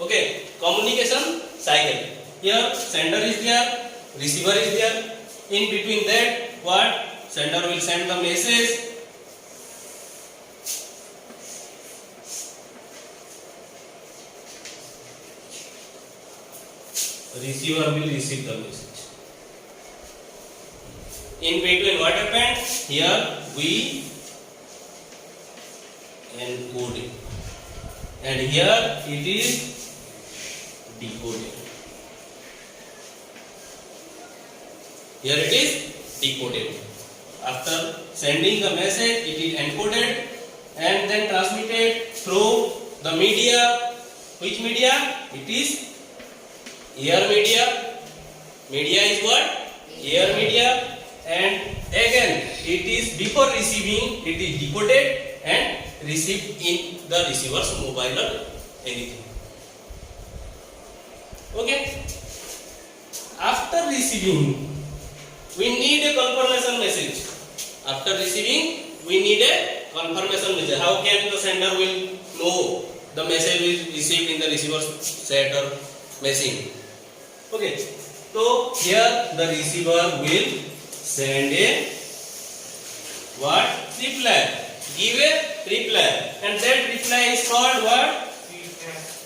Okay, communication cycle. Here sender is there, receiver is there. In between that, what? Sender will send the message. Receiver will receive the message. In between, what happened? Here we encode it, and here it is decoded. Here it is decoded. After sending the message, it is encoded and then transmitted through the media. Which media? It is air media. Media is what? Air media. And again, it is before receiving, it is decoded and received in the receiver's mobile or anything. Okay. After receiving, we need a confirmation message. After receiving, we need a confirmation message. How can the sender will know the message is received in the receiver's set or machine? Okay. So here the receiver will send a what? Reply. Give a reply, and that reply is called what?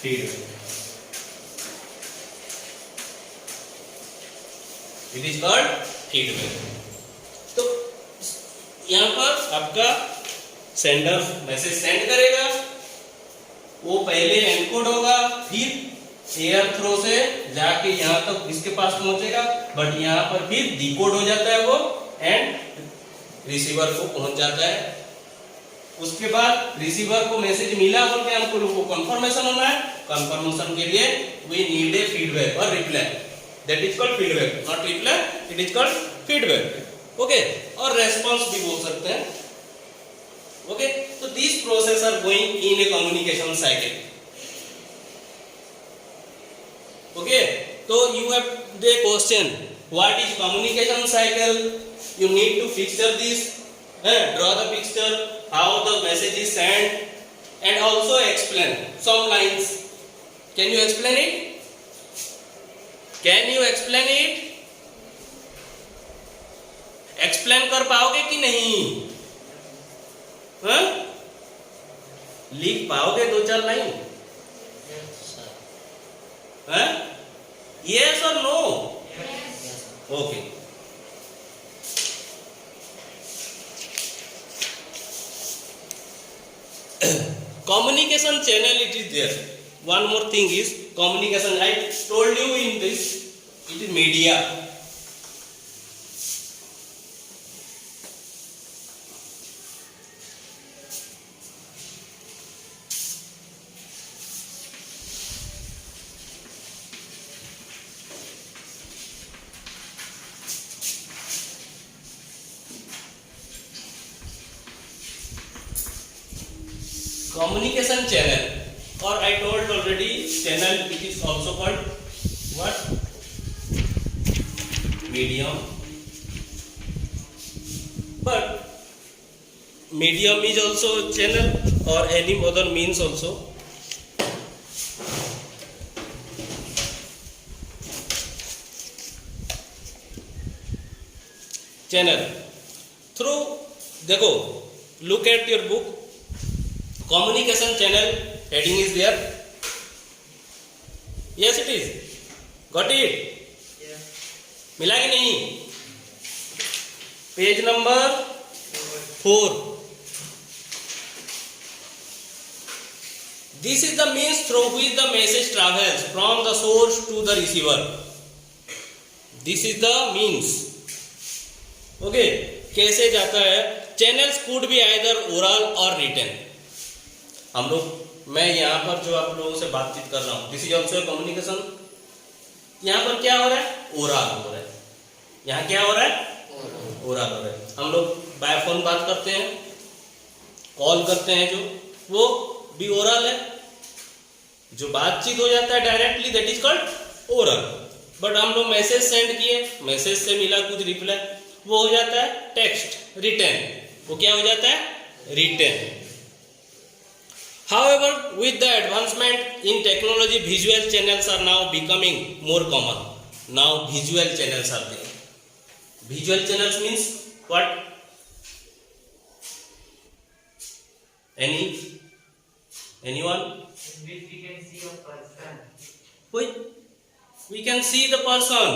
Feedback. It is called feedback. तो यहाँ पर आपका sender message send करेगा, वो पहले encode होगा, फिर air throw से जाके यहाँ तक इसके पास पहुंचेगा, बट यहाँ पर फिर डिकोड हो जाता है वो एंड रिसीवर को पहुंच जाता है. उसके बाद रिसीवर को मैसेज मिला बोल के हमको वो कंफर्मेशन होना है. कंफर्मेशन के लिए वी नीड ए फीडबैक और reply. That is called feedback, not reply, it is called feedback. Okay, और रेस्पॉन्स भी बोल सकते हैं. ओके, तो this process are going in a communication cycle. Okay, तो you have the question what is communication cycle. You need to picture this, draw the picture how the message is sent and also explain some lines. Can you explain it? Can you explain it? Explain कर पाओगे कि नहीं? लिख पाओगे 2-4 line? Yes or no? Okay. Communication channel, it is there. One more thing is communication. I told you in this, it is media. Communication channel, or I told already channel, it is also called what? Medium. But medium is also channel or any other means also. Channel through, देखो, look at your book. Communication channel heading is there. Yes, it is. Got it? Yeah. मिला कि नहीं? Page number 4. This is the means through which the message travels from the source to the receiver. This is the means. Okay, कैसे जाता है? Channels could be either oral or written. हम लोग, मैं यहाँ पर जो आप लोगों से बातचीत कर रहा हूँ, दिस इज ऑल्सो कम्युनिकेशन. यहाँ पर क्या हो रहा है? ओरल हो रहा है. यहाँ क्या हो रहा है? ओरल हो रहा है. हम लोग बाय फोन बात करते हैं, कॉल करते हैं, जो वो भी ओरल है. जो बातचीत हो जाता है directly, that is called oral. But हम लोग मैसेज सेंड किए, मैसेज से मिला कुछ रिप्लाई, वो हो जाता है टेक्स्ट, रिटन. वो क्या हो जाता है? Written. However, with the advancement in technology, visual channels are now becoming more common. Now visual channels are there. Visual channels means what? Anyone? Which we can see a person. Wait. We can see the person.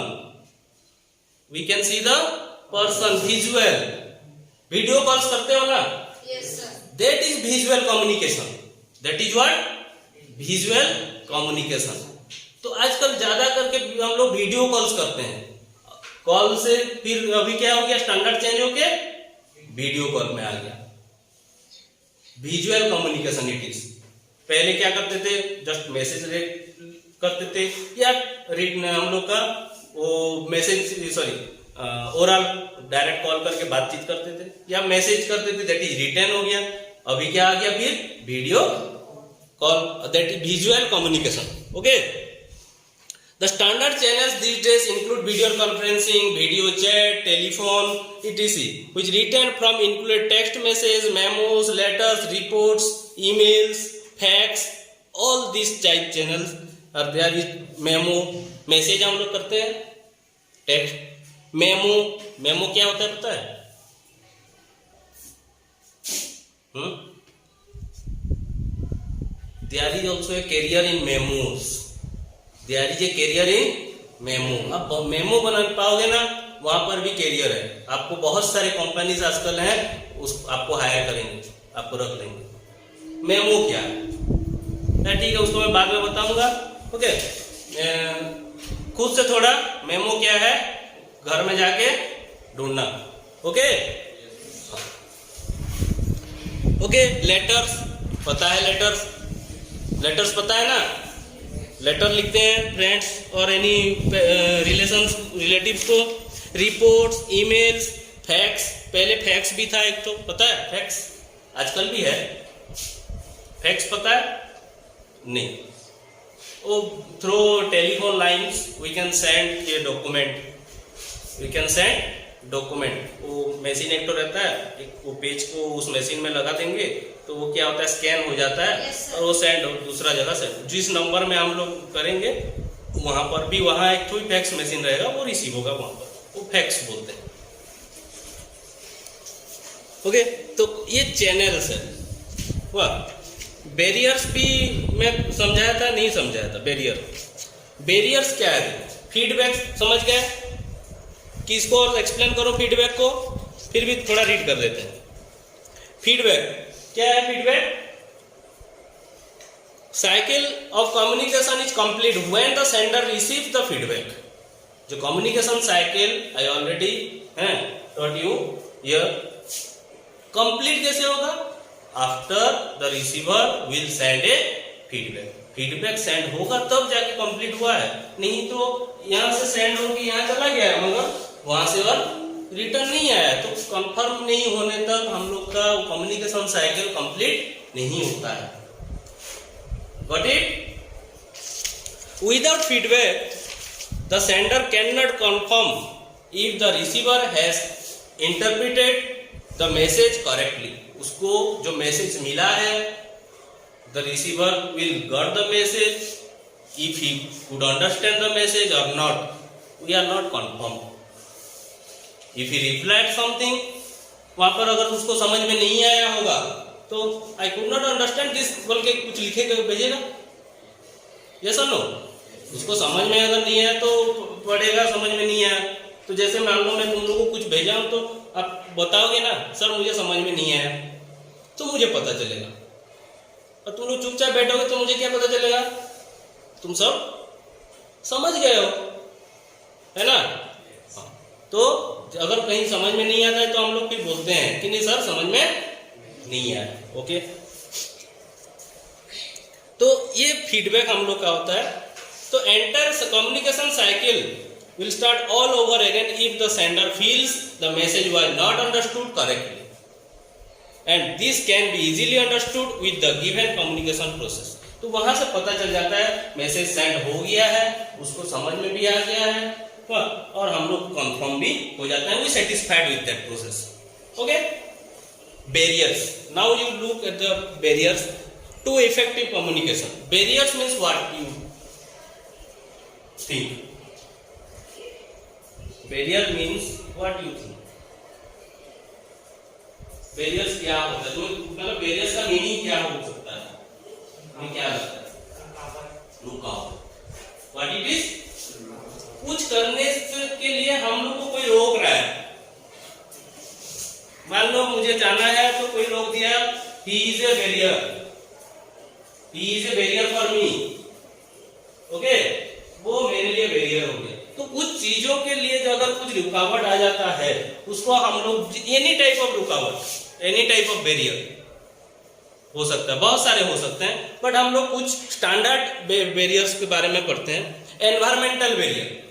We can see the person. Visual. Video calls करते हो ना? Yes, sir. That is visual communication. That is what? Visual communication. तो आजकल ज्यादा करके हम लोग video calls करते हैं. कॉल से फिर अभी क्या हो गया? स्टैंडर्ड चेंज होके वीडियो कॉल में आ गया. Visual communication it is. पहले क्या करते थे? जस्ट मैसेज करते थे या हम लोग का वो मैसेज ओरल डायरेक्ट कॉल करके बातचीत करते थे या मैसेज करते थे. दैट इज रिटर्न हो गया. अभी क्या आ गया? फिर video call. That is visual communication. Okay. The standard channels these days include video conferencing, video chat, telephone, etc., which written from include text message, memos, letters, reports, emails, fax. All these type channels are there. Is memo, message हम लोग करते हैं. Text, memo क्या होता है पता है? There is also a career in memos. There is a career in memo. अब मेमो बना पाओगे ना, वहां पर भी कैरियर है. आपको बहुत सारे कंपनीज आजकल हैं, उस आपको हायर करेंगे, आपको रख लेंगे. मेमो क्या है? ठीक है, उसको मैं बाद में बताऊंगा. ओके. खुद से थोड़ा मेमो क्या है घर में जाके ढूंढना. ओके. ओके. लेटर्स पता है? लेटर्स पता है ना? लेटर लिखते हैं फ्रेंड्स और एनी रिलेटिव्स को. Reports, emails, fax. पहले फैक्स भी था एक, तो पता है फैक्स? आजकल भी है. फैक्स पता है? नहीं. वो through telephone lines we can send a document. वो मशीन एक तो रहता है, एक वो पेज को उस मशीन में लगा देंगे तो वो क्या होता है? स्कैन हो जाता है. Yes, और वो सेंड दूसरा जगह से जिस नंबर में हम लोग करेंगे वहां पर भी वहां एक तो फैक्स मशीन रहेगा, वो रिसीव होगा वहां पर. वो फैक्स बोलते हैं. ओके. तो ये चैनल्स है. वाह. बैरियर्स भी मैं समझाया था, नहीं समझाया था? बैरियर्स क्या है? फीडबैक समझ गए? किसको और एक्सप्लेन करो फीडबैक को, फिर भी थोड़ा रीड कर देते हैं. फीडबैक क्या है? Feedback cycle of communication is complete when the sender receive the feedback. जो communication cycle I already taught you here, complete कैसे होगा? After the receiver will send a feedback. Feedback send होगा तब जाके कंप्लीट हुआ है. नहीं तो यहां से सेंड होकर यहां चला गया मगर वहां से और रिटर्न नहीं आया, तो कंफर्म नहीं होने तक हम लोग का कम्युनिकेशन साइकिल कंप्लीट नहीं होता है. Got it? Without feedback the sender can not confirm if the receiver has interpreted the message correctly. उसको जो मैसेज मिला है, the receiver will got the message if he could understand the message और not. We are not confirm. If he replied something, वहां पर अगर उसको समझ में नहीं आया होगा तो I could not understand this बोल के कुछ लिखेगा, भेजेगा. यस और नो? उसको समझ में अगर नहीं आया तो पढ़ेगा, समझ में नहीं आया तो जैसे मान लो मैं तुम लोगों को कुछ भेजा हूं तो आप बताओगे ना सर मुझे समझ में नहीं आया, तो मुझे पता चलेगा. और तुम लोग चुपचाप बैठोगे तो मुझे क्या पता चलेगा? तुम सब समझ गए हो, है ना? तो अगर कहीं समझ में नहीं आता है तो हम लोग फिर बोलते हैं कि नहीं सर समझ में नहीं आया. ओके. तो ये फीडबैक हम लोग का होता है. तो enter communication cycle will start all over again if the sender feels the message was not understood correctly, and this can be easily understood with the given communication process. तो वहां से पता चल जाता है मैसेज सेंड हो गया है, उसको समझ में भी आ गया है और हम लोग कंफर्म भी हो जाता है. We satisfied with that process. Okay. Barriers. Now you look at the barriers. To effective communication. Barriers means what you think? Barrier means what you think? Barriers क्या होता है? तो मतलब barriers का मीनिंग क्या हो सकता है? हमें क्या लगता है? रुकावट. What it is? कुछ करने के लिए हम लोग को कोई रोक रहा है. मान लो मुझे जाना है तो कोई रोक दिया. He is a barrier. He is a barrier for me. Okay? वो मेरे लिए बैरियर हो गया. तो कुछ चीजों के लिए जो अगर कुछ रुकावट आ जाता है उसको हम लोग एनी टाइप ऑफ रुकावट, एनी टाइप ऑफ बैरियर हो सकता है, बहुत सारे हो सकते हैं, बट हम लोग कुछ स्टैंडर्ड बैरियर्स के बारे में पढ़ते हैं. Environmental barrier.